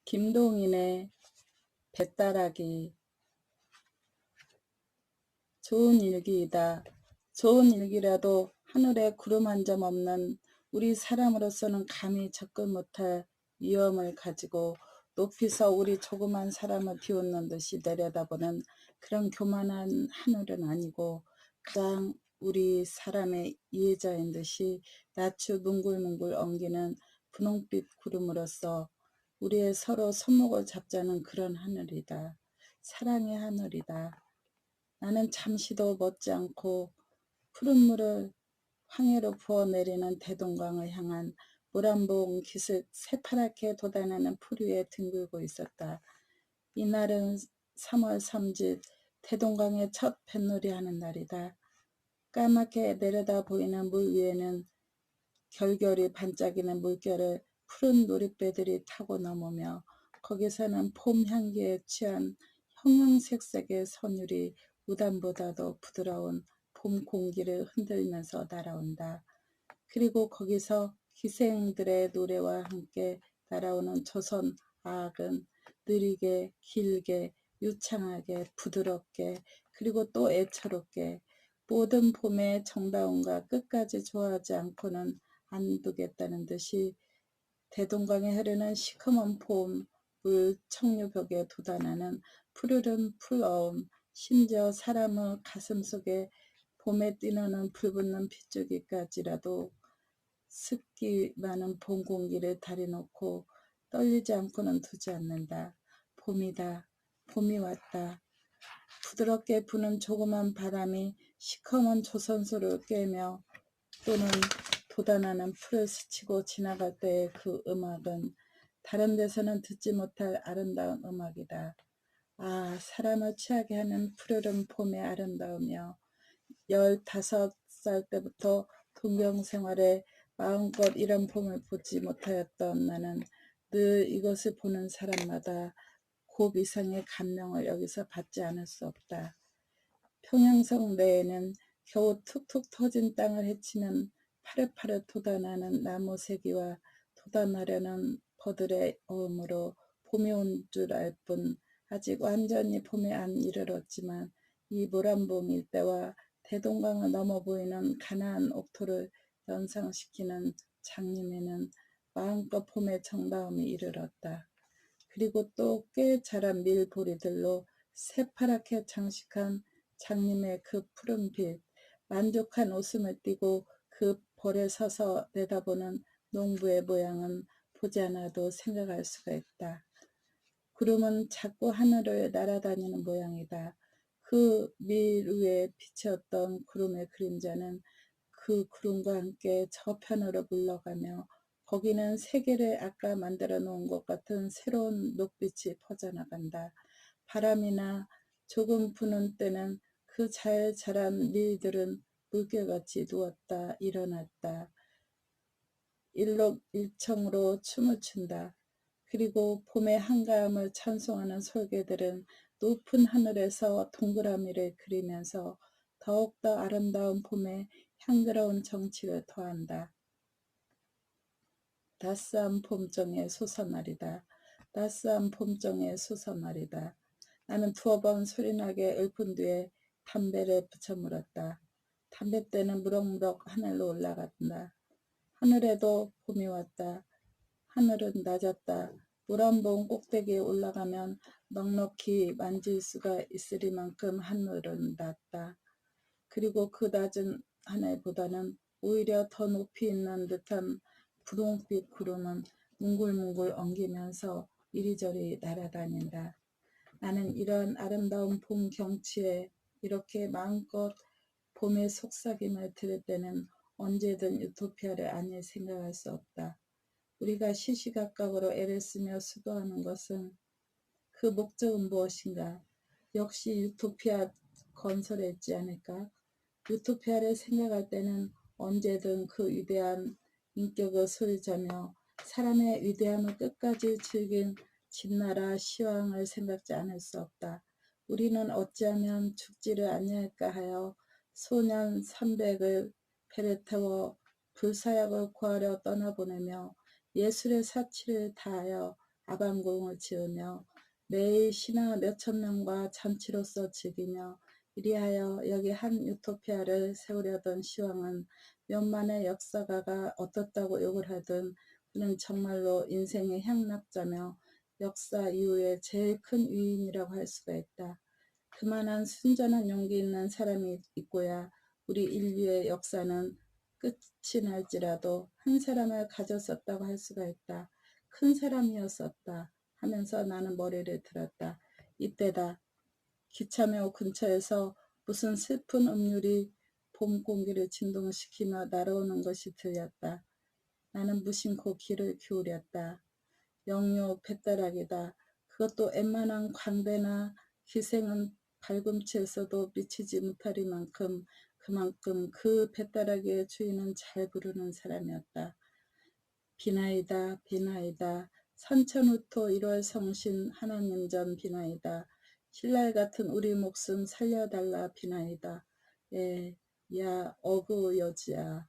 김동인의 배따라기. 좋은 일기이다. 좋은 일기라도 하늘에 구름 한 점 없는 우리 사람으로서는 감히 접근 못할 위험을 가지고 높이서 우리 조그만 사람을 비웃는 듯이 내려다보는 그런 교만한 하늘은 아니고, 가장 우리 사람의 이해자인 듯이 낯을 뭉글뭉글 엉기는 분홍빛 구름으로서 우리의 서로 손목을 잡자는 그런 하늘이다. 사랑의 하늘이다. 나는 잠시도 멎지 않고 푸른 물을 황해로 부어내리는 대동강을 향한 물 한 봉 깃을 새파랗게 돋아내는 풀 위에 뒹굴고 있었다. 이날은 3월 3일 대동강의 첫 뱃놀이 하는 날이다. 까맣게 내려다 보이는 물 위에는 결결이 반짝이는 물결을 푸른 놀이배들이 타고 넘으며, 거기서는 봄 향기에 취한 형형색색의 선율이 우단보다도 부드러운 봄 공기를 흔들면서 날아온다. 그리고 거기서 기생들의 노래와 함께 날아오는 조선 아악은 느리게, 길게, 유창하게, 부드럽게, 그리고 또 애처롭게 모든 봄의 정다움과 끝까지 좋아하지 않고는 안 두겠다는 듯이 대동강에 흐르는 시커먼 봄 물 청류벽에 돋아나는 푸르른 풀어움, 심지어 사람의 가슴속에 봄에 뛰노는 불붙는 빗줄기까지라도 습기 많은 봄 공기를 다려놓고 떨리지 않고는 두지 않는다. 봄이다. 봄이 왔다. 부드럽게 부는 조그만 바람이 시커먼 조선소를 꿰며 또는 돋아나는 풀을 스치고 지나갈 때의 그 음악은 다른 데서는 듣지 못할 아름다운 음악이다. 아, 사람을 취하게 하는 푸르른 봄의 아름다우며, 15살 때부터 동경생활에 마음껏 이런 봄을 보지 못하였던 나는 늘 이것을 보는 사람마다 곱 이상의 감명을 여기서 받지 않을 수 없다. 평양성 내에는 겨우 툭툭 터진 땅을 헤치는 파릇파릇 돋아나는 나무 새기와 돋아나려는 버들의 어음으로 봄이 온 줄 알 뿐 아직 완전히 봄에 안 이르렀지만, 이 모란봉 일대와 대동강을 넘어 보이는 가나안 옥토를 연상시키는 장림에는 마음껏 봄의 정다움이 이르렀다. 그리고 또 꽤 자란 밀보리들로 새파랗게 장식한 장님의 그 푸른빛, 만족한 웃음을 띠고 그 벌에 서서 내다보는 농부의 모양은 보지 않아도 생각할 수가 있다. 구름은 자꾸 하늘을 날아다니는 모양이다. 그 밀 위에 비쳤던 구름의 그림자는 그 구름과 함께 저편으로 물러가며, 거기는 세계를 아까 만들어 놓은 것 같은 새로운 녹빛이 퍼져나간다. 바람이나 조금 부는 때는 그 잘 자란 밀들은 물결같이 누웠다 일어났다. 일록일청으로 춤을 춘다. 그리고 봄의 한가함을 찬송하는 솔개들은 높은 하늘에서 동그라미를 그리면서 더욱더 아름다운 봄의 향그러운 정취를 더한다. 따스한 봄정의 소서날이다. 따스한 봄정의 소서날이다. 나는 두어 번 소리나게 읊은 뒤에 담배를 붙여 물었다. 담뱃대는 무럭무럭 하늘로 올라간다. 하늘에도 봄이 왔다. 하늘은 낮았다. 물한봉 꼭대기에 올라가면 넉넉히 만질 수가 있으리만큼 하늘은 낮다. 그리고 그 낮은 하늘보다는 오히려 더 높이 있는 듯한 분홍빛 구름은 뭉글뭉글 엉기면서 이리저리 날아다닌다. 나는 이러한 아름다운 봄 경치에 이렇게 마음껏 봄의 속삭임을 들을 때는 언제든 유토피아를 아니 생각할 수 없다. 우리가 시시각각으로 애를 쓰며 수고하는 것은, 그 목적은 무엇인가? 역시 유토피아 건설에 있지 않을까? 유토피아를 생각할 때는 언제든 그 위대한 인격을 소리자며 사람의 위대함을 끝까지 즐긴 진나라 시왕을 생각지 않을 수 없다. 우리는 어찌하면 죽지를 아니할까 하여 소년 300을 배를 태워 불사약을 구하려 떠나보내며 예술의 사치를 다하여 아방궁을 지으며 매일 신하 몇천 명과 잔치로서 즐기며 이리하여 여기 한 유토피아를 세우려던 시황은 몇만의 역사가가 어떻다고 욕을 하든 그는 정말로 인생의 향락자며 역사 이후에 제일 큰 위인이라고 할 수가 있다. 그만한 순전한 용기 있는 사람이 있고야 우리 인류의 역사는 끝이 날지라도 한 사람을 가졌었다고 할 수가 있다. 큰 사람이었었다 하면서 나는 머리를 들었다. 이때다. 기차묘 근처에서 무슨 슬픈 음률이 봄 공기를 진동시키며 날아오는 것이 들렸다. 나는 무심코 귀를 기울였다. 영유 뱃다락이다. 그것도 웬만한 광대나 기생은 발꿈치에서도 미치지 못하리만큼 그만큼 그 뱃다락의 주인은 잘 부르는 사람이었다. 비나이다 비나이다 산천후토 1월 성신 하나님 전 비나이다. 신랄 같은 우리 목숨 살려달라 비나이다. 예, 야 어그 여지야.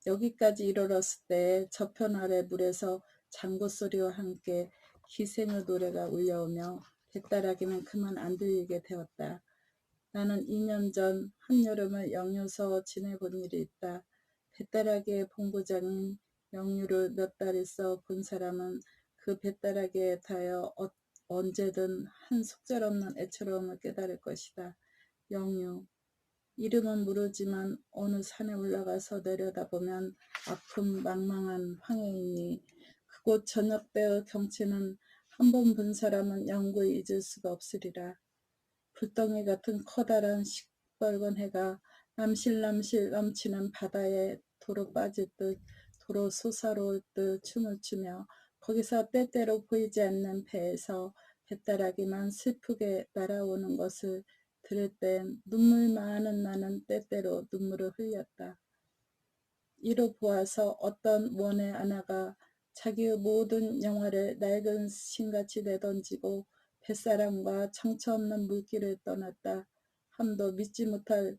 여기까지 이르렀을 때 저편 아래 물에서 장구 소리와 함께 기생의 노래가 울려오며 뱃다라기는 그만 안 들리게 되었다. 나는 2년 전 한여름을 영유서 지내본 일이 있다. 뱃다라기의 본부장인 영유를 몇 달 있어 본 사람은 그 뱃다라기에 대하여 언제든 한 속절없는 애처로움을 깨달을 것이다. 영유. 이름은 모르지만 어느 산에 올라가서 내려다보면 아픈 망망한 황해이니 그곳 저녁 때의 경치는 한 번 본 사람은 영구히 잊을 수가 없으리라. 불덩이 같은 커다란 시뻘건 해가 남실남실 넘치는 바다에 도로 빠질 듯 도로 솟아올 듯 춤을 추며 거기서 때때로 보이지 않는 배에서 뱃다라기만 슬프게 날아오는 것을 들을 땐 눈물 많은 나는 때때로 눈물을 흘렸다. 이로 보아서 어떤 원의 아나가 자기의 모든 영화를 낡은 신같이 내던지고 뱃사람과 정처 없는 물길을 떠났다 함도 믿지 못할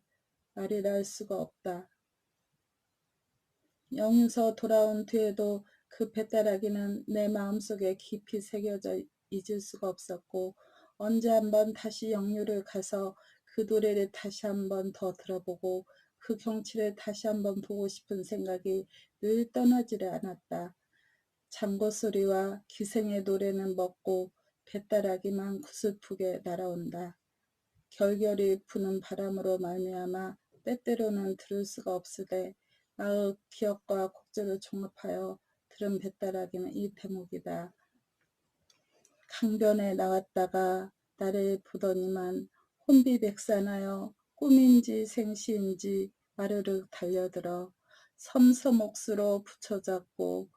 말이랄 수가 없다. 영유서 돌아온 뒤에도 그 뱃다라기는 내 마음속에 깊이 새겨져 잊을 수가 없었고 언제 한번 다시 영유를 가서 그 노래를 다시 한번 더 들어보고 그 경치를 다시 한번 보고 싶은 생각이 늘 떠나지를 않았다. 잠고 소리와 기생의 노래는 먹고 뱃다라기만 구슬프게 날아온다. 결결이 부는 바람으로 말미암아 때때로는 들을 수가 없으되 나의 기억과 곡절을 종합하여 들은 뱃다라기는 이 대목이다. 강변에 나왔다가 나를 보더니만 혼비백산하여 꿈인지 생시인지 마르르 달려들어 섬섬옥수로 붙여잡고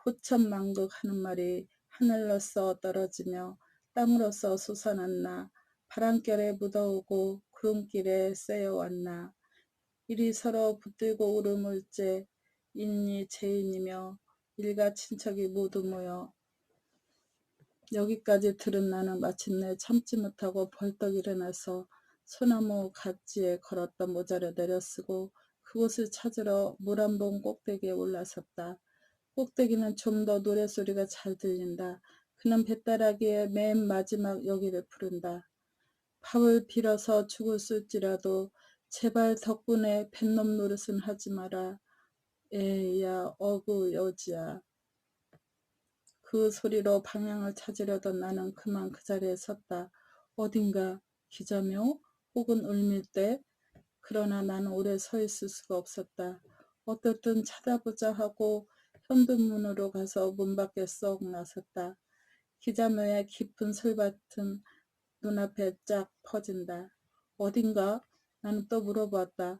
호천망극하는 말이 하늘로서 떨어지며 땅으로서 솟아났나 바람결에 묻어오고 구름길에 쐬어왔나 이리 서로 붙들고 울음을째 인이 죄인이며 일가 친척이 모두 모여 여기까지 들은 나는 마침내 참지 못하고 벌떡 일어나서 소나무 가지에 걸었던 모자를 내려쓰고 그곳을 찾으러 물 한 번 꼭대기에 올라섰다. 꼭대기는 좀 더 노래소리가 잘 들린다. 그는 뱃다라기의 맨 마지막 여기를 부른다. 밥을 빌어서 죽을 쓸지라도 제발 덕분에 뱃놈 노릇은 하지 마라. 에야 어구 여지야. 그 소리로 방향을 찾으려던 나는 그만 그 자리에 섰다. 어딘가 기자묘 혹은 울밀대. 그러나 나는 오래 서 있을 수가 없었다. 어떻든 찾아보자 하고 현관문으로 가서 문 밖에 쏙 나섰다. 기자묘의 깊은 솔밭은 눈앞에 쫙 퍼진다. 어딘가? 나는 또 물어보았다.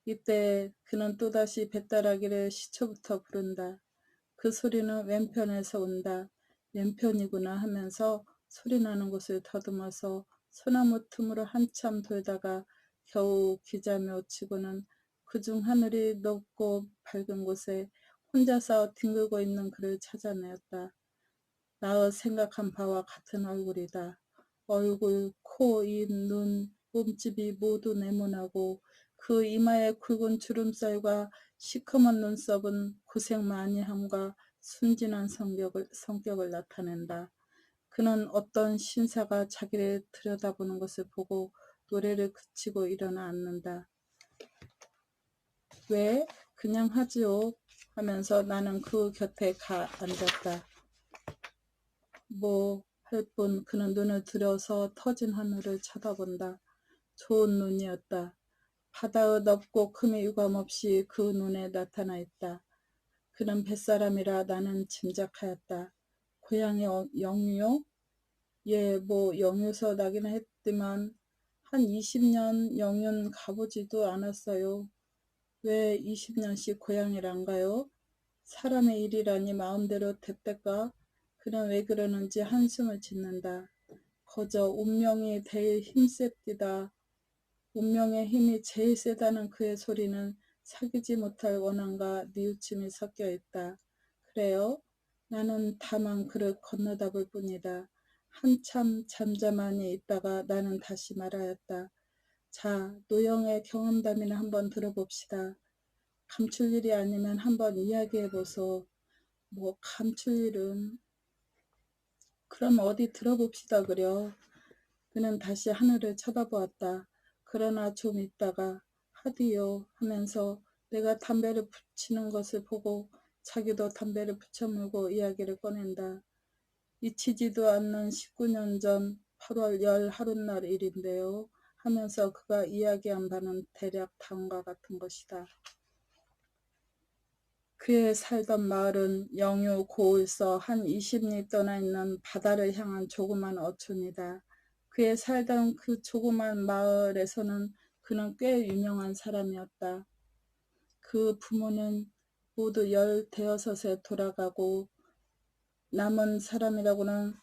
이때 그는 또다시 뱃다라기를 시초부터 부른다. 그 소리는 왼편에서 온다. 왼편이구나 하면서 소리나는 곳을 더듬어서 소나무 틈으로 한참 돌다가 겨우 기자묘 치고는 그중 하늘이 높고 밝은 곳에 혼자서 뒹굴고 있는 그를 찾아내었다. 나의 생각한 바와 같은 얼굴이다. 얼굴, 코, 입, 눈, 몸집이 모두 네모나고 그 이마의 굵은 주름살과 시커먼 눈썹은 고생 많이 함과 순진한 성격을 나타낸다. 그는 어떤 신사가 자기를 들여다보는 것을 보고 노래를 그치고 일어나 앉는다. 왜? 그냥 하지요. 하면서 나는 그 곁에 가 앉았다. 뭐 할 뿐 그는 눈을 들여서 터진 하늘을 쳐다본다. 좋은 눈이었다. 바다의 넓고 큼이 유감없이 그 눈에 나타나 있다. 그는 뱃사람이라 나는 짐작하였다. 고향이 영유요? 예, 뭐 영유서 나긴 했지만 한 20년 영유는 가보지도 않았어요. 왜 20년씩 고향을 안 가요? 사람의 일이라니 마음대로 됐달까? 그는 왜 그러는지 한숨을 짓는다. 거저 운명이 제일 힘셉디다. 운명의 힘이 제일 세다는 그의 소리는 사귀지 못할 원한과 뉘우침이 섞여 있다. 그래요? 나는 다만 그를 건너다 볼 뿐이다. 한참 잠잠하니 있다가 나는 다시 말하였다. 자, 노영의 경험담이나 한번 들어봅시다. 감출 일이 아니면 한번 이야기해보소. 뭐 감출 일은. 그럼 어디 들어봅시다 그려. 그는 다시 하늘을 쳐다보았다. 그러나 좀 있다가 하디요 하면서 내가 담배를 붙이는 것을 보고 자기도 담배를 붙여물고 이야기를 꺼낸다. 잊히지도 않는 19년 전 8월 열 하룻날 일인데요. 하면서 그가 이야기한 바는 대략 다음과 같은 것이다. 그의 살던 마을은 영유 고을서 한 20리 떠나 있는 바다를 향한 조그만 어촌이다. 그의 살던 그 조그만 마을에서는 그는 꽤 유명한 사람이었다. 그 부모는 모두 15에 돌아가고 남은 사람이라고는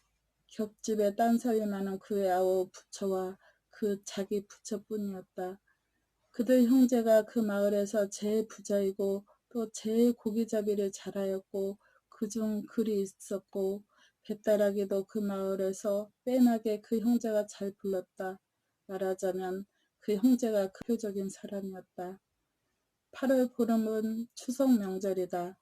겹집에 딴소리 나는 그의 아우 부처와 그 자기 부처뿐이었다. 그들 형제가 그 마을에서 제일 부자이고 또 제일 고기잡이를 잘하였고 그중 글이 있었고 배따라기도 그 마을에서 빼나게 그 형제가 잘 불렀다. 말하자면 그 형제가 그 대표적인 사람이었다. 8월 보름은 추석 명절이다.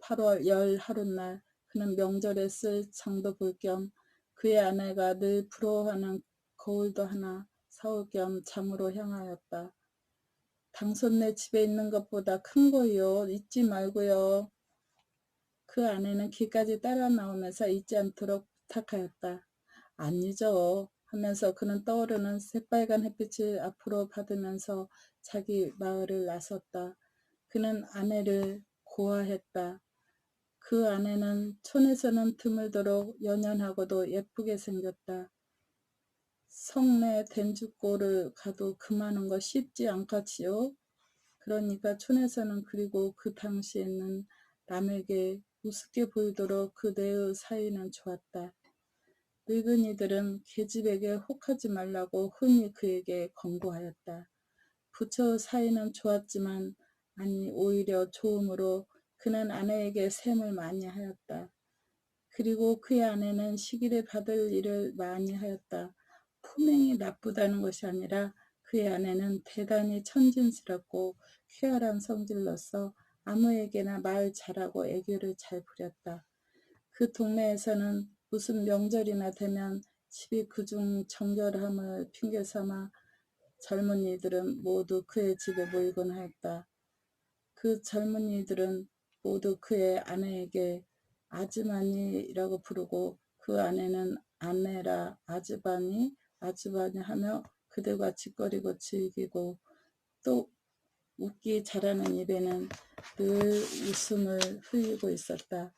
8월 열 하룻날 그는 명절에 쓸 장도 볼 겸 그의 아내가 늘 부러워하는 거울도 하나 사올 겸 장으로 향하였다. 당손네 집에 있는 것보다 큰 거요. 잊지 말고요. 그 아내는 길까지 따라 나오면서 잊지 않도록 부탁하였다. 안 잊어 하면서 그는 떠오르는 새빨간 햇빛을 앞으로 받으면서 자기 마을을 나섰다. 그는 아내를 고아했다. 그 아내는 촌에서는 드물도록 연연하고도 예쁘게 생겼다. 성내 된죽고를 가도 그 많은 거 쉽지 않겠지요. 그러니까 촌에서는 그리고 그 당시에는 남에게 우습게 보이도록 그대의 사이는 좋았다. 늙은이들은 계집에게 혹하지 말라고 흔히 그에게 권고하였다. 부처의 사이는 좋았지만 아니 오히려 좋음으로 그는 아내에게 셈을 많이 하였다. 그리고 그의 아내는 시기를 받을 일을 많이 하였다. 품행이 나쁘다는 것이 아니라 그의 아내는 대단히 천진스럽고 쾌활한 성질로서 아무에게나 말 잘하고 애교를 잘 부렸다. 그 동네에서는 무슨 명절이나 되면 집이 그중 정결함을 핑계삼아 젊은이들은 모두 그의 집에 모이곤 하였다. 그 젊은이들은 모두 그의 아내에게 아즈마니라고 부르고 그 아내는 아내라 아즈바니 하며 그들과 짓거리고 즐기고 또 웃기 잘하는 입에는 늘 웃음을 흘리고 있었다.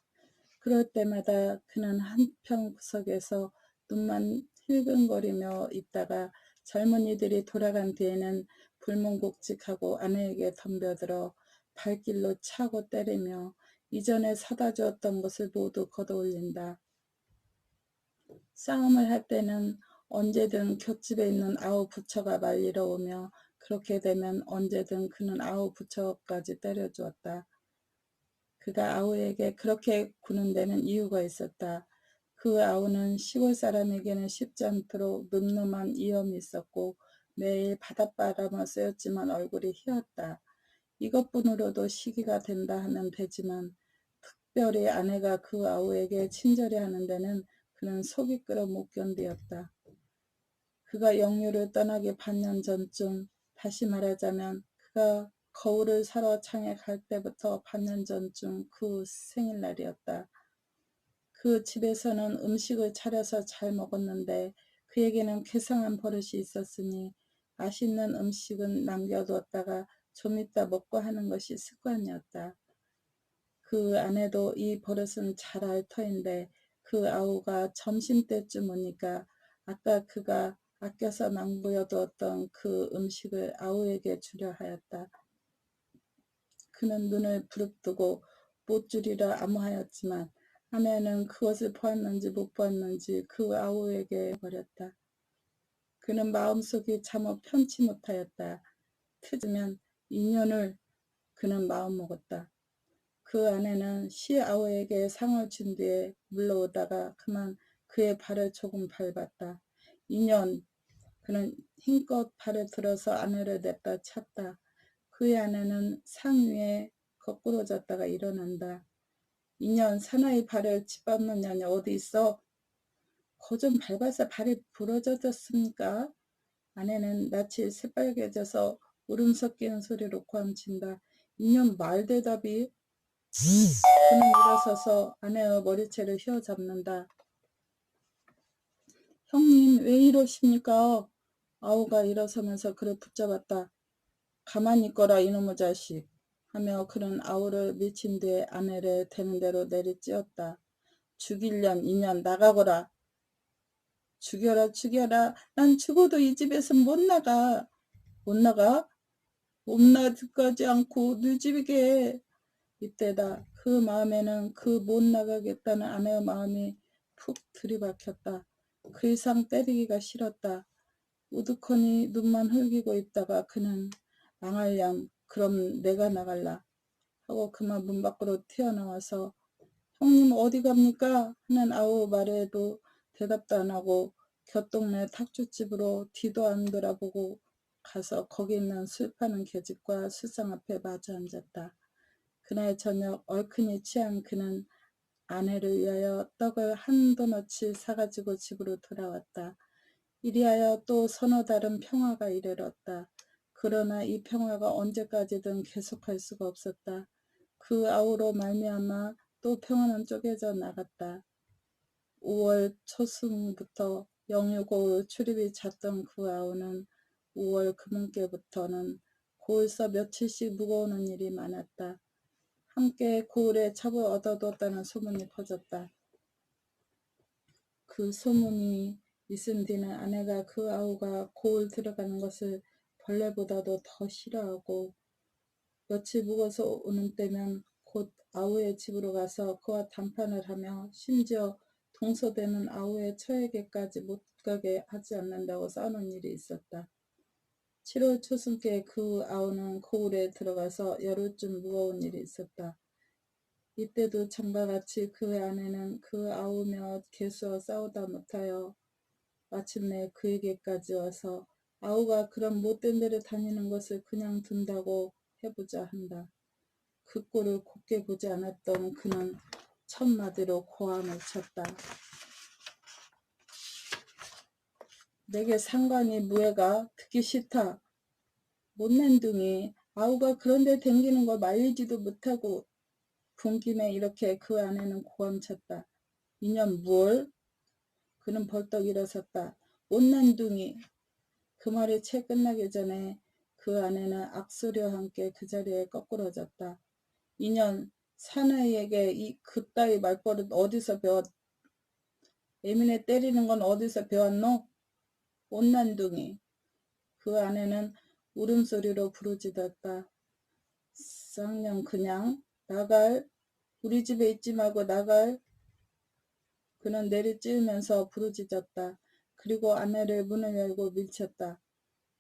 그럴 때마다 그는 한편 구석에서 눈만 흘금거리며 있다가 젊은이들이 돌아간 뒤에는 불문곡직하고 아내에게 덤벼들어 발길로 차고 때리며 이전에 사다 주었던 것을 모두 걷어올린다. 싸움을 할 때는 언제든 곁집에 있는 아우 부처가 말리러 오며 그렇게 되면 언제든 그는 아우 부처까지 때려주었다. 그가 아우에게 그렇게 구는 데는 이유가 있었다. 그 아우는 시골 사람에게는 쉽지 않도록 늠름한 이염이 있었고 매일 바닷바람을 쐬었지만 얼굴이 희었다. 이것뿐으로도 시기가 된다 하면 되지만 특별히 아내가 그 아우에게 친절히 하는 데는 그는 속이 끓어 못 견디었다. 그가 영유를 떠나기 반년 전쯤, 다시 말하자면 그가 거울을 사러 창에 갈 때부터 반년 전쯤 그 생일날이었다. 그 집에서는 음식을 차려서 잘 먹었는데 그에게는 괴상한 버릇이 있었으니 맛있는 음식은 남겨두었다가 좀 이따 먹고 하는 것이 습관이었다. 그 아내도 이 버릇은 잘 알 터인데 그 아우가 점심때쯤 오니까 아까 그가 아껴서 낭비해두었던 그 음식을 아우에게 주려 하였다. 그는 눈을 부릅뜨고 못 주리라 아무하였지만 아내는 그것을 보았는지 못 보았는지 그 아우에게 버렸다. 그는 마음속이 참어 편치 못하였다. 트지면 인연을 그는 마음먹었다. 그 아내는 시아우에게 상을 준 뒤에 물러오다가 그만 그의 발을 조금 밟았다. 2년 그는 힘껏 발을 들어서 아내를 냈다 찼다. 그의 아내는 상 위에 거꾸러졌다가 일어난다. 2년 사나이 발을 짓밟는 년이 어디 있어? 거 좀 밟아서 발이 부러졌습니까? 아내는 낯이 새빨개져서 울음 섞이는 소리로 고함친다. 2년 말대답이. 그는 일어서서 아내의 머리채를 휘어잡는다. 형님 왜 이러십니까? 아우가 일어서면서 그를 붙잡았다. 가만히 있거라 이놈의 자식 하며 그는 아우를 밀친 뒤에 아내를 되는 대로 내리찌었다. 죽일년 2년 나가거라. 죽여라 죽여라. 난 죽어도 이 집에서 못 나가. 못 나가? 못 나가지 않고 네 집이게. 이때다. 그 마음에는 그 못 나가겠다는 아내의 마음이 푹 들이박혔다. 그 이상 때리기가 싫었다. 우두커니 눈만 흘기고 있다가 그는 망할렴 그럼 내가 나갈라 하고 그만 문 밖으로 튀어나와서 형님 어디 갑니까? 하는 아우 말에도 대답도 안 하고 곁동네 탁주집으로 뒤도 안 돌아보고 가서 거기 있는 술 파는 계집과 술상 앞에 마주 앉았다. 그날 저녁 얼큰이 취한 그는 아내를 위하여 떡을 한도너치 사가지고 집으로 돌아왔다. 이리하여 또 서너 달은 평화가 이르렀다. 그러나 이 평화가 언제까지든 계속할 수가 없었다. 그 아우로 말미암아 또 평화는 쪼개져 나갔다. 5월 초순부터 영유고울 출입이 잦던 그 아우는 5월 금은께부터는 고을서 며칠씩 묵어오는 일이 많았다. 함께 고을에 첩을 얻어뒀다는 소문이 퍼졌다. 그 소문이 있은 뒤는 아내가 그 아우가 고을 들어가는 것을 벌레보다도 더 싫어하고 며칠 묵어서 오는 때면 곧 아우의 집으로 가서 그와談판을 하며 심지어 동서되는 아우의 처에게까지 못 가게 하지 않는다고 싸우는 일이 있었다. 7월 초순께 그 아우는 고을에 들어가서 열흘쯤 묵어온 일이 있었다. 이때도 전과 같이 그 아내는 그 아우며 개수와 싸우다 못하여 마침내 그에게까지 와서 아우가 그런 못된 데를 다니는 것을 그냥 둔다고 해보자 한다. 그 꼴을 곱게 보지 않았던 그는 첫마디로 고함을 쳤다. 내게 상관이 무해가 듣기 싫다. 못난둥이 아우가 그런 데 댕기는 걸 말리지도 못하고 분김에 이렇게 그 아내는 고함쳤다. 이년 뭘? 그는 벌떡 일어섰다. 못난둥이. 그 말이 채 끝나기 전에 그 아내는 악소리와 함께 그 자리에 거꾸러졌다. 이년 사나이에게 그따위 말버릇 어디서 배웠? 예민에 때리는 건 어디서 배웠노? 못난둥이. 그 아내는 울음소리로 부르짖었다. 쌍년 그냥 나갈. 우리 집에 있지 말고 나갈. 그는 내리찌으면서 부르짖었다. 그리고 아내를 문을 열고 밀쳤다.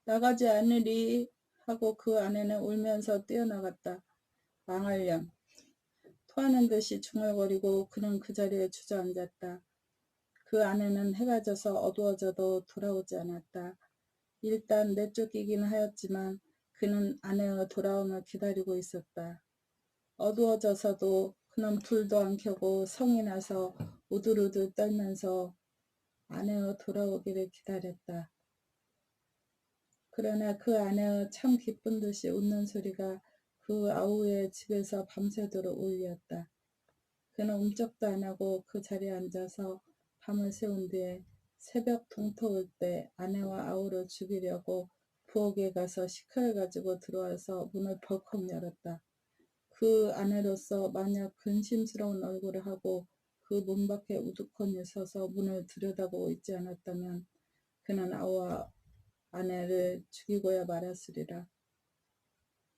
나가지 않으리 하고 그 아내는 울면서 뛰어나갔다. 망할렴. 토하는 듯이 중얼거리고 그는 그 자리에 주저앉았다. 그 아내는 해가 져서 어두워져도 돌아오지 않았다. 일단 내쫓기긴 하였지만 그는 아내의 돌아옴을 기다리고 있었다. 어두워져서도 그는 불도 안 켜고 성이 나서 우들우들 떨면서 아내의 돌아오기를 기다렸다. 그러나 그 아내의 참 기쁜 듯이 웃는 소리가 그 아우의 집에서 밤새도록 울렸다. 그는 움쩍도 안 하고 그 자리에 앉아서 밤을 새운 뒤에 새벽 동터올 때 아내와 아우를 죽이려고 부엌에 가서 식칼을 가지고 들어와서 문을 벌컥 열었다. 그 아내로서 만약 근심스러운 얼굴을 하고 그 문 밖에 우두커니 서서 문을 들여다보고 있지 않았다면 그는 아우와 아내를 죽이고야 말았으리라.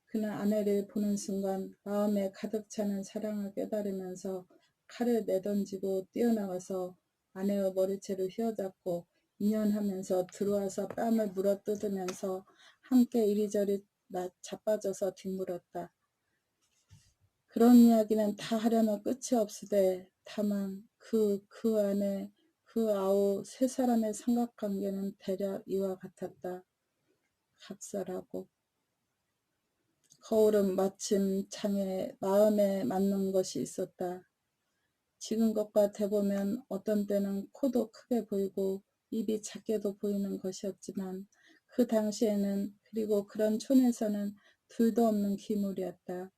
그는 아내를 보는 순간 마음에 가득 차는 사랑을 깨달으면서 칼을 내던지고 뛰어나가서 아내의 머리채를 휘어잡고 인연하면서 들어와서 뺨을 물어뜯으면서 함께 이리저리 자빠져서 뒹굴었다. 그런 이야기는 다 하려면 끝이 없으되 다만 그 안에 그 아우 세 사람의 삼각관계는 대략 이와 같았다. 각설하고 거울은 마침 장에 마음에 맞는 것이 있었다. 지금 것과 대보면 어떤 때는 코도 크게 보이고 입이 작게도 보이는 것이었지만 그 당시에는 그리고 그런 촌에서는 둘도 없는 기물이었다.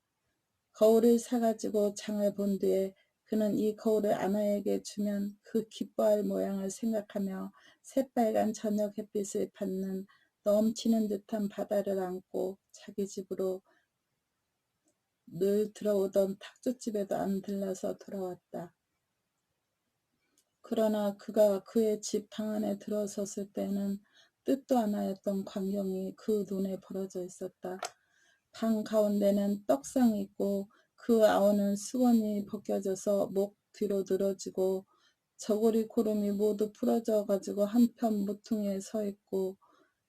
거울을 사가지고 장을 본 뒤에 그는 이 거울을 아내에게 주면 그 기뻐할 모양을 생각하며 새빨간 저녁 햇빛을 받는 넘치는 듯한 바다를 안고 자기 집으로 늘 들어오던 탁주집에도 안 들러서 돌아왔다. 그러나 그가 그의 집 방 안에 들어섰을 때는 뜻도 않았던 광경이 그 눈에 벌어져 있었다. 방 가운데는 떡상이 있고 그 아우는 수건이 벗겨져서 목 뒤로 늘어지고 저고리 고름이 모두 풀어져 가지고 한편 모퉁이에 서 있고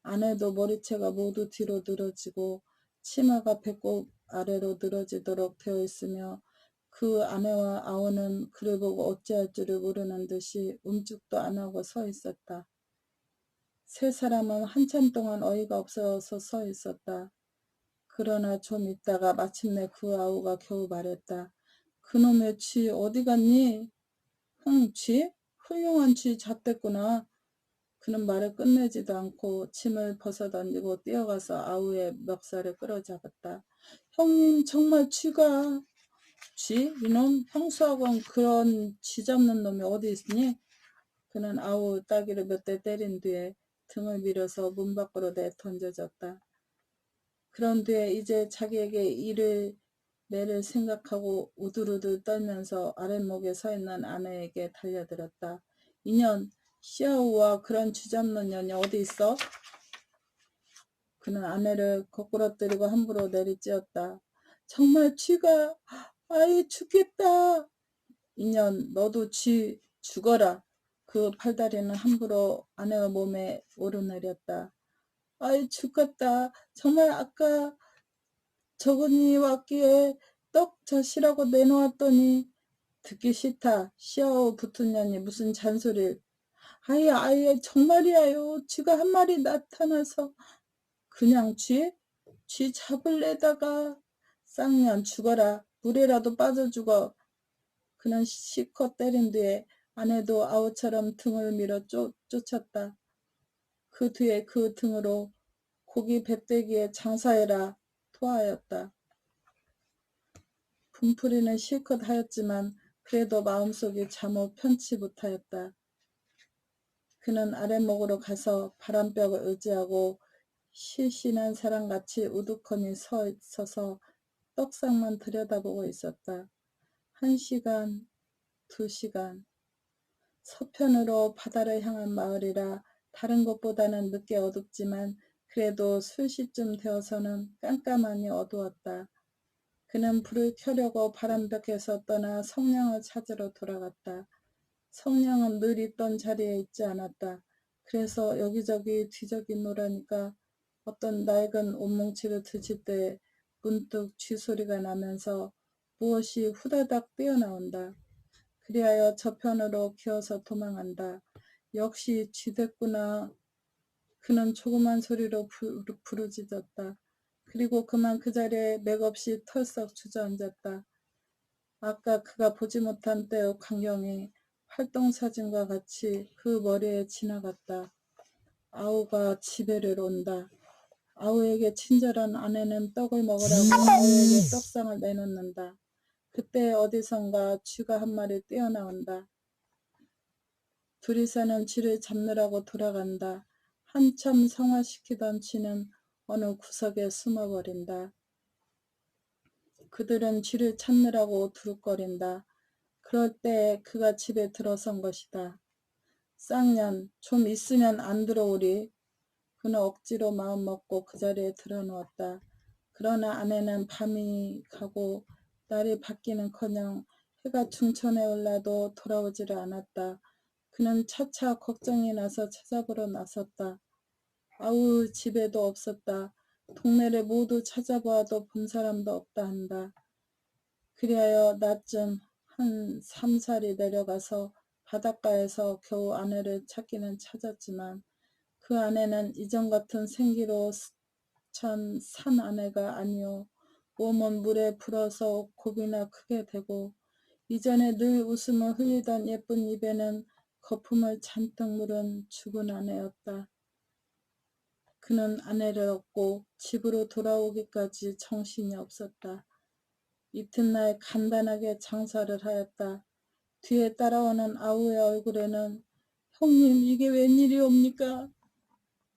아내도 머리채가 모두 뒤로 늘어지고 치마가 배꼽 아래로 늘어지도록 되어 있으며 그 아내와 아우는 그를 보고 어찌할 줄을 모르는 듯이 움직도 안 하고 서 있었다. 세 사람은 한참 동안 어이가 없어서 서 있었다. 그러나 좀 있다가 마침내 그 아우가 겨우 말했다. 그놈의 쥐 어디 갔니? 쥐? 훌륭한 쥐 잣댔구나. 그는 말을 끝내지도 않고 침을 벗어던지고 뛰어가서 아우의 멱살을 끌어잡았다. 형님 정말 쥐가... 쥐? 이놈 형수하고는 그런 쥐 잡는 놈이 어디 있니? 그는 아우 따귀를 몇 대 때린 뒤에 등을 밀어서 문 밖으로 내던져졌다. 그런 뒤에 이제 자기에게 일을 매를 생각하고 우두루두 떨면서 아랫목에 서 있는 아내에게 달려들었다. 이년, 시아우와 그런 쥐 잡는 년이 어디 있어? 그는 아내를 거꾸러뜨리고 함부로 내리쬐었다. 정말 쥐가... 아이 죽겠다. 이년 너도 쥐 죽어라. 그 팔다리는 함부로 아내의 몸에 오르내렸다. 아이 죽겠다. 정말 아까 저분이 왔기에 떡 젖이라고 내놓았더니 듣기 싫다. 시아오 붙은 년이 무슨 잔소리를. 아예 정말이야요. 쥐가 한 마리 나타나서. 그냥 쥐? 쥐 잡을래다가. 쌍년 죽어라. 물에라도 빠져 죽어. 그는 실컷 때린 뒤에 아내도 아우처럼 등을 밀어 쫓았다. 그 뒤에 그 등으로 고기 뱃대기에 장사해라 토하였다. 분풀이는 실컷 하였지만 그래도 마음속이 잠옷 편치 못하였다. 그는 아랫목으로 가서 바람벽을 의지하고 실신한 사람같이 우두커니 서서 떡상만 들여다보고 있었다. 1시간, 2시간. 서편으로 바다를 향한 마을이라 다른 곳보다는 늦게 어둡지만 그래도 술시쯤 되어서는 깜깜하니 어두웠다. 그는 불을 켜려고 바람벽에서 떠나 성냥을 찾으러 돌아갔다. 성냥은 늘 있던 자리에 있지 않았다. 그래서 여기저기 뒤적이노라니까 어떤 낡은 옷뭉치를 드실 때 문득 쥐소리가 나면서 무엇이 후다닥 뛰어나온다. 그리하여 저편으로 기어서 도망한다. 역시 쥐됐구나. 그는 조그만 소리로 부르짖었다. 그리고 그만 그 자리에 맥없이 털썩 주저앉았다. 아까 그가 보지 못한 때의 광경이 활동사진과 같이 그 머리에 지나갔다. 아우가 집에를 온다. 아우에게 친절한 아내는 떡을 먹으라고 아우에게 떡상을 내놓는다. 그때 어디선가 쥐가 한 마리 뛰어나온다. 둘이서는 쥐를 잡느라고 돌아간다. 한참 성화시키던 쥐는 어느 구석에 숨어버린다. 그들은 쥐를 찾느라고 두룩거린다. 그럴 때 그가 집에 들어선 것이다. 쌍년, 좀 있으면 안 들어오리. 그는 억지로 마음먹고 그 자리에 들어누웠다. 그러나 아내는 밤이 가고 날이 바뀌는커녕 해가 중천에 올라도 돌아오지를 않았다. 그는 차차 걱정이 나서 찾아보러 나섰다. 아우 집에도 없었다. 동네를 모두 찾아보아도 본 사람도 없다 한다. 그리하여 낮쯤 한 3살이 내려가서 바닷가에서 겨우 아내를 찾기는 찾았지만 그 아내는 이전 같은 생기로 찬 산 아내가 아니요 몸은 물에 불어서 곱이나 크게 되고 이전에 늘 웃음을 흘리던 예쁜 입에는 거품을 잔뜩 물은 죽은 아내였다. 그는 아내를 얻고 집으로 돌아오기까지 정신이 없었다. 이튿날 간단하게 장사를 하였다. 뒤에 따라오는 아우의 얼굴에는 형님 이게 웬일이옵니까?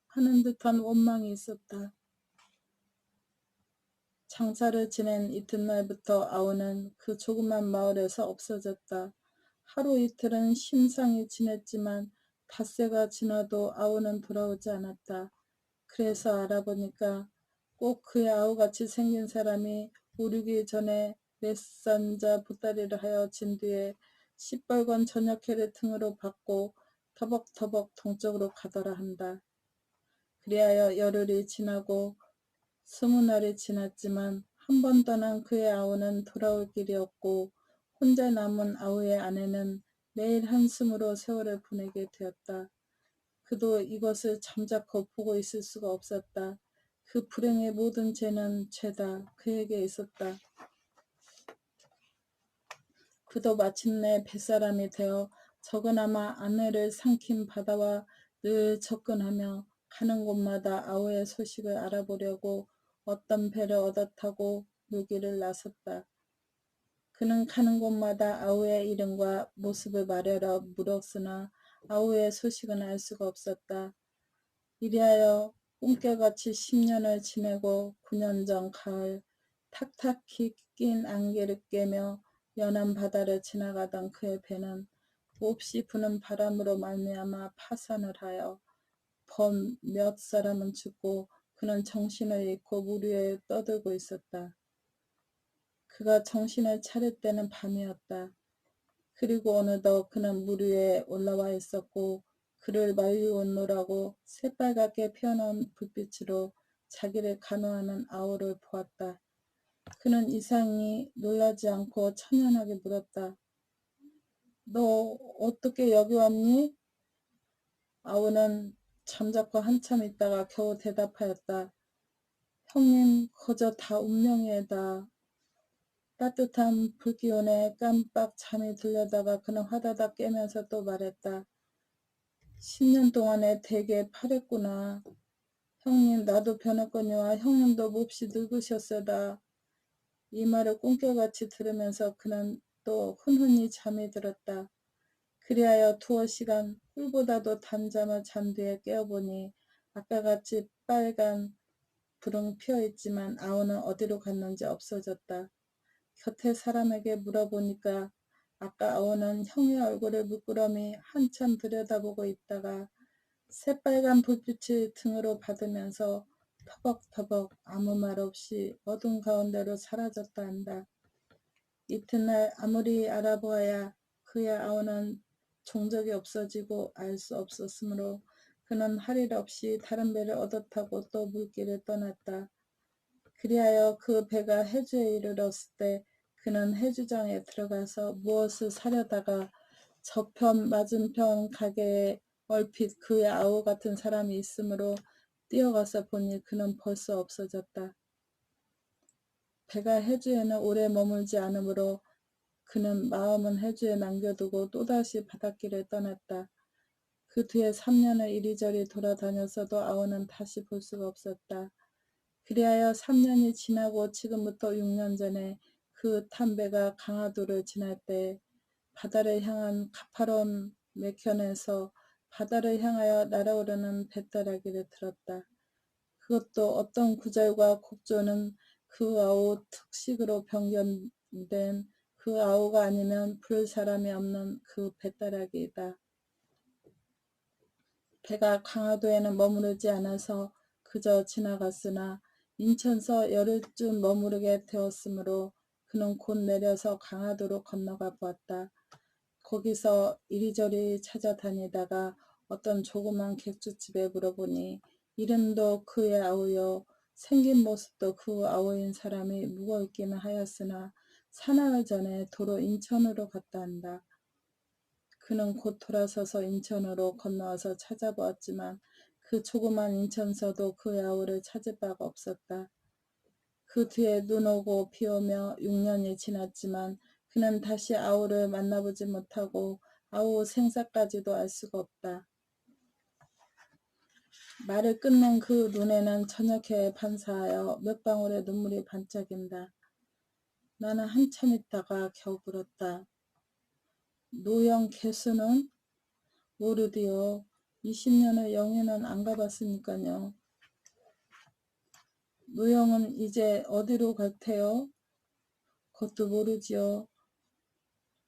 하는 듯한 원망이 있었다. 장사를 지낸 이튿날부터 아우는 그 조그만 마을에서 없어졌다. 하루 이틀은 심상히 지냈지만 닷새가 지나도 아우는 돌아오지 않았다. 그래서 알아보니까 꼭 그의 아우같이 생긴 사람이 오르기 전에 넷산자 보따리를 하여 진 뒤에 시뻘건 저녁회를 등으로 받고 터벅터벅 동쪽으로 가더라 한다. 그리하여 열흘이 지나고 20날이 지났지만 한 번 떠난 그의 아우는 돌아올 길이 없고 혼자 남은 아우의 아내는 매일 한숨으로 세월을 보내게 되었다. 그도 이것을 잠자코 보고 있을 수가 없었다. 그 불행의 모든 죄는 죄다 그에게 있었다. 그도 마침내 뱃사람이 되어 적으나마 아내를 삼킨 바다와 늘 접근하며 가는 곳마다 아우의 소식을 알아보려고 어떤 배를 얻어 타고 물길을 나섰다. 그는 가는 곳마다 아우의 이름과 모습을 말하러 물었으나 아우의 소식은 알 수가 없었다. 이리하여 꿈깨같이 10년을 지내고 9년 전 가을 탁탁히 낀 안개를 꿰며 연한 바다를 지나가던 그의 배는 몹시 부는 바람으로 말미암아 파산을 하여 범 몇 사람은 죽고 그는 정신을 잃고 물 위에 떠들고 있었다. 그가 정신을 차릴 때는 밤이었다. 그리고 어느덧 그는 물 위에 올라와 있었고 그를 말리오노라고 새빨갛게 피어난 불빛으로 자기를 간호하는 아우를 보았다. 그는 이상히 놀라지 않고 천연하게 물었다. 너 어떻게 여기 왔니? 아우는 잠자코 한참 있다가 겨우 대답하였다. 형님 거저 다 운명이에다. 따뜻한 불기운에 깜빡 잠이 들려다가 그는 화다닥 깨면서 또 말했다. 10년 동안에 되게 파랬구나. 형님 나도 변했거니와 형님도 몹시 늙으셨어다. 이 말을 꿈결같이 들으면서 그는 또 훈훈히 잠이 들었다. 그리하여 두어 시간 꿀보다도 단잠을 잔 뒤에 깨어보니 아까같이 빨간 불은 피어있지만 아우는 어디로 갔는지 없어졌다. 곁에 사람에게 물어보니까 아까 아우는 형의 얼굴을 물끄러미 한참 들여다보고 있다가 새빨간 불빛을 등으로 받으면서 터벅터벅 아무 말 없이 어둠 가운데로 사라졌다 한다. 이튿날 아무리 알아보아야 그의 아우는 종적이 없어지고 알 수 없었으므로 그는 할 일 없이 다른 배를 얻어 타고 또 물길을 떠났다. 그리하여 그 배가 해주에 이르렀을 때 그는 해주장에 들어가서 무엇을 사려다가 저편 맞은편 가게에 얼핏 그의 아우 같은 사람이 있으므로 뛰어가서 보니 그는 벌써 없어졌다. 배가 해주에는 오래 머물지 않으므로 그는 마음은 해주에 남겨두고 또다시 바닷길을 떠났다. 그 뒤에 3년을 이리저리 돌아다녔어도 아우는 다시 볼 수가 없었다. 그리하여 3년이 지나고 지금부터 6년 전에 그 탄배가 강화도를 지날 때 바다를 향한 가파로운 매켠에서 바다를 향하여 날아오르는 뱃다라기를 들었다. 그것도 어떤 구절과 곡조는 그 아우 특식으로 변경된 그 아우가 아니면 부를 사람이 없는 그 뱃다라기이다. 배가 강화도에는 머무르지 않아서 그저 지나갔으나 인천서 열흘쯤 머무르게 되었으므로 그는 곧 내려서 강화도로 건너가 보았다. 거기서 이리저리 찾아다니다가 어떤 조그만 객주집에 물어보니 이름도 그의 아우요 생긴 모습도 그 아우인 사람이 묵어있기는 하였으나 사나흘 전에 도로 인천으로 갔다 한다. 그는 곧 돌아서서 인천으로 건너와서 찾아보았지만 그 조그만 인천서도 그의 아우를 찾을 바가 없었다. 그 뒤에 눈 오고 비 오며 6년이 지났지만 그는 다시 아우를 만나보지 못하고 아우 생사까지도 알 수가 없다. 말을 끝낸 그 눈에는 저녁해에 반사하여 몇 방울의 눈물이 반짝인다. 나는 한참 있다가 겨우 물었다. 노영 개수는? 모르디요. 20년을 영해는 안 가봤으니까요. 노영은 이제 어디로 갈 테요? 그것도 모르지요.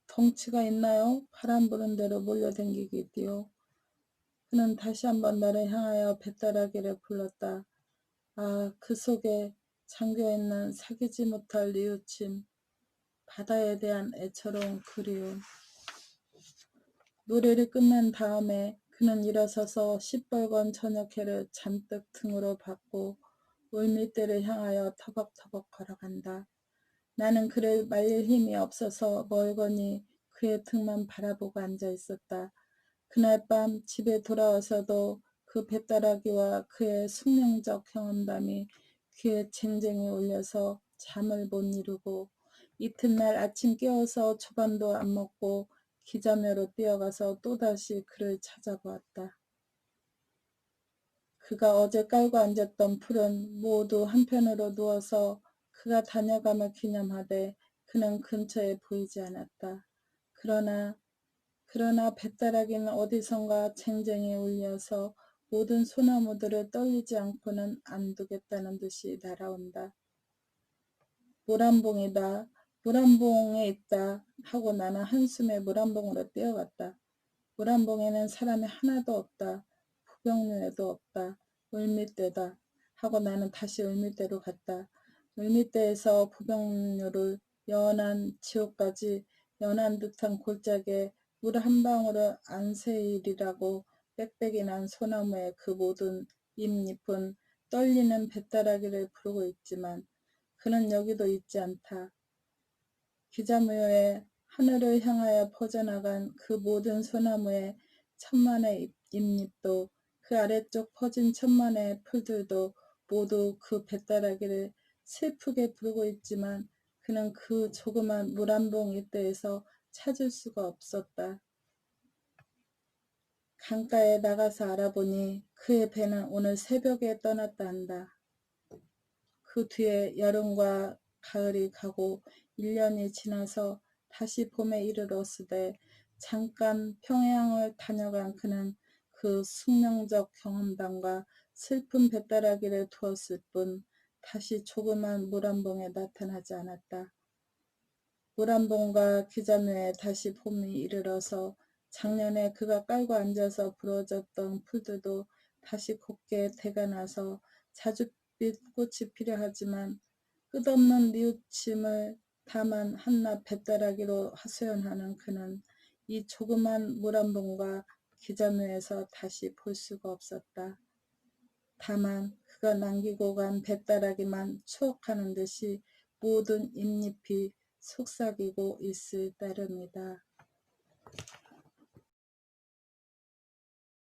덩치가 있나요? 바람 부는 대로 몰려댕기겠디요. 그는 다시 한번 나를 향하여 뱃다라기를 불렀다. 아, 그 속에 잠겨있는 사귀지 못할 뉘우침, 바다에 대한 애처로운 그리움. 노래를 끝낸 다음에 그는 일어서서 시뻘건 저녁해를 잔뜩 등으로 받고 울밑대를 향하여 터벅터벅 걸어간다. 나는 그를 말릴 힘이 없어서 멀거니 그의 등만 바라보고 앉아 있었다. 그날 밤 집에 돌아와서도 그 뱃다라기와 그의 숙명적 경험담이 귀에 쟁쟁이 울려서 잠을 못 이루고 이튿날 아침 깨어서 초밥도 안 먹고 기자묘로 뛰어가서 또다시 그를 찾아보았다. 그가 어제 깔고 앉았던 풀은 모두 한편으로 누워서 그가 다녀감을 기념하되 그는 근처에 보이지 않았다. 그러나 뱃다라기는 어디선가 쟁쟁이 울려서 모든 소나무들을 떨리지 않고는 안 두겠다는 듯이 날아온다. 모란봉이다. 모란봉에 있다. 하고 나는 한숨에 모란봉으로 뛰어갔다. 모란봉에는 사람이 하나도 없다. 부병류에도 없다. 울밑대다. 하고 나는 다시 울밑대로 갔다. 울밑대에서 부병류를 연한 지옥까지 연한 듯한 골짜기에 물 한 방울을 안 새이리라고 빽빽이 난 소나무의 그 모든 잎잎은 떨리는 뱃다라기를 부르고 있지만 그는 여기도 있지 않다. 기자묘에 하늘을 향하여 퍼져나간 그 모든 소나무의 천만의 잎잎도 그 아래쪽 퍼진 천만의 풀들도 모두 그 뱃다라기를 슬프게 부르고 있지만 그는 그 조그만 물 한 봉 일대에서 찾을 수가 없었다. 강가에 나가서 알아보니 그의 배는 오늘 새벽에 떠났다 한다. 그 뒤에 여름과 가을이 가고 1년이 지나서 다시 봄에 이르렀으되 잠깐 평양을 다녀간 그는 그 숙명적 경험담과 슬픈 뱃다라기를 두었을 뿐 다시 조그만 물 한 봉에 나타나지 않았다. 물 한 봉과 기자묘에 다시 봄이 이르러서 작년에 그가 깔고 앉아서 부러졌던 풀들도 다시 곱게 태가 나서 자줏빛 꽃이 필요하지만 끝없는 뉘우침을 다만 한낱 뱃다라기로 하소연하는 그는 이 조그만 물 한 봉과 기자묘에서 다시 볼 수가 없었다. 다만 그가 남기고 간 뱃다라기만 추억하는 듯이 모든 잎잎이 속삭이고 있을 따름이다.